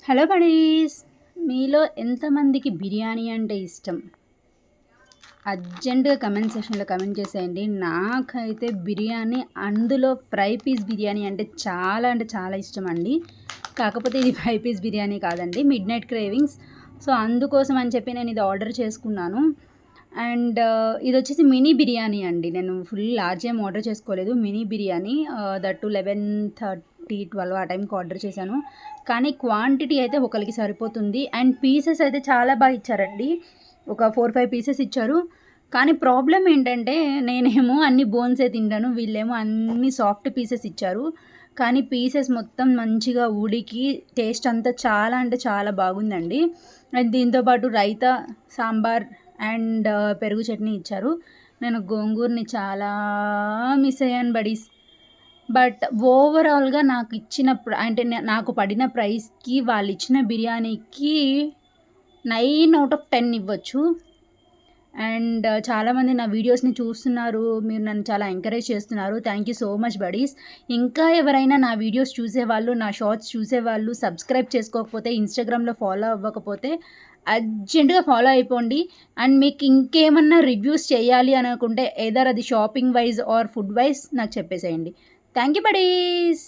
Hello buddies, మీలో ఎంతమందికి బిర్యానీ అంటే ఇష్టం? అర్జెంటుగా కమెంట్ సెక్షన్లో కమెంట్ చేసేయండి. నాకైతే బిర్యానీ, అందులో ఫ్రై పీస్ బిర్యానీ అంటే చాలా ఇష్టం అండి. కాకపోతే ఇది ఫ్రై పీస్ బిర్యానీ కాదండి, మిడ్ నైట్ క్రేవింగ్స్. సో అందుకోసం అని చెప్పి నేను ఇది ఆర్డర్ చేసుకున్నాను. అండ్ ఇది వచ్చేసి మినీ బిర్యానీ అండి. నేను ఫుల్ లార్జ్ ఏం ఆర్డర్ చేసుకోలేదు, మినీ బిర్యానీ. దట్టు 11:30-12 ఆ టైంకి ఆర్డర్ చేశాను. కానీ క్వాంటిటీ అయితే ఒకరికి సరిపోతుంది. అండ్ పీసెస్ అయితే చాలా బాగా ఇచ్చారండి. ఒక 4-5 పీసెస్ ఇచ్చారు. కానీ ప్రాబ్లమ్ ఏంటంటే, నేనేమో అన్ని బోన్సే తింటాను, వీళ్ళేమో అన్ని సాఫ్ట్ పీసెస్ ఇచ్చారు. కానీ పీసెస్ మొత్తం మంచిగా ఉడికి టేస్ట్ అంతా చాలా అంటే చాలా బాగుందండి. అండ్ దీంతో పాటు రైతా, సాంబార్ అండ్ పెరుగు చట్నీ ఇచ్చారు. నేను గోంగూరని చాలా మిస్ అయ్యాను బడీస్. బట్ ఓవరాల్గా నాకు ఇచ్చిన నాకు పడిన ప్రైస్కి వాళ్ళు ఇచ్చిన బిర్యానీకి 9/10 ఇవ్వచ్చు. అండ్ చాలామంది నా వీడియోస్ని చూస్తున్నారు, మీరు నన్ను చాలా ఎంకరేజ్ చేస్తున్నారు. Thank you so much buddies. ఇంకా ఎవరైనా నా వీడియోస్ చూసేవాళ్ళు, నా షార్ట్స్ చూసేవాళ్ళు సబ్స్క్రైబ్ చేసుకోకపోతే, ఇన్స్టాగ్రామ్లో ఫాలో అవ్వకపోతే అర్జెంటుగా ఫాలో అయిపోండి. అండ్ మీకు ఇంకేమన్నా రివ్యూస్ చేయాలి అనుకుంటే, ఎదర్ అది shopping wise or food wise నాకు చెప్పేసేయండి. Thank you buddies.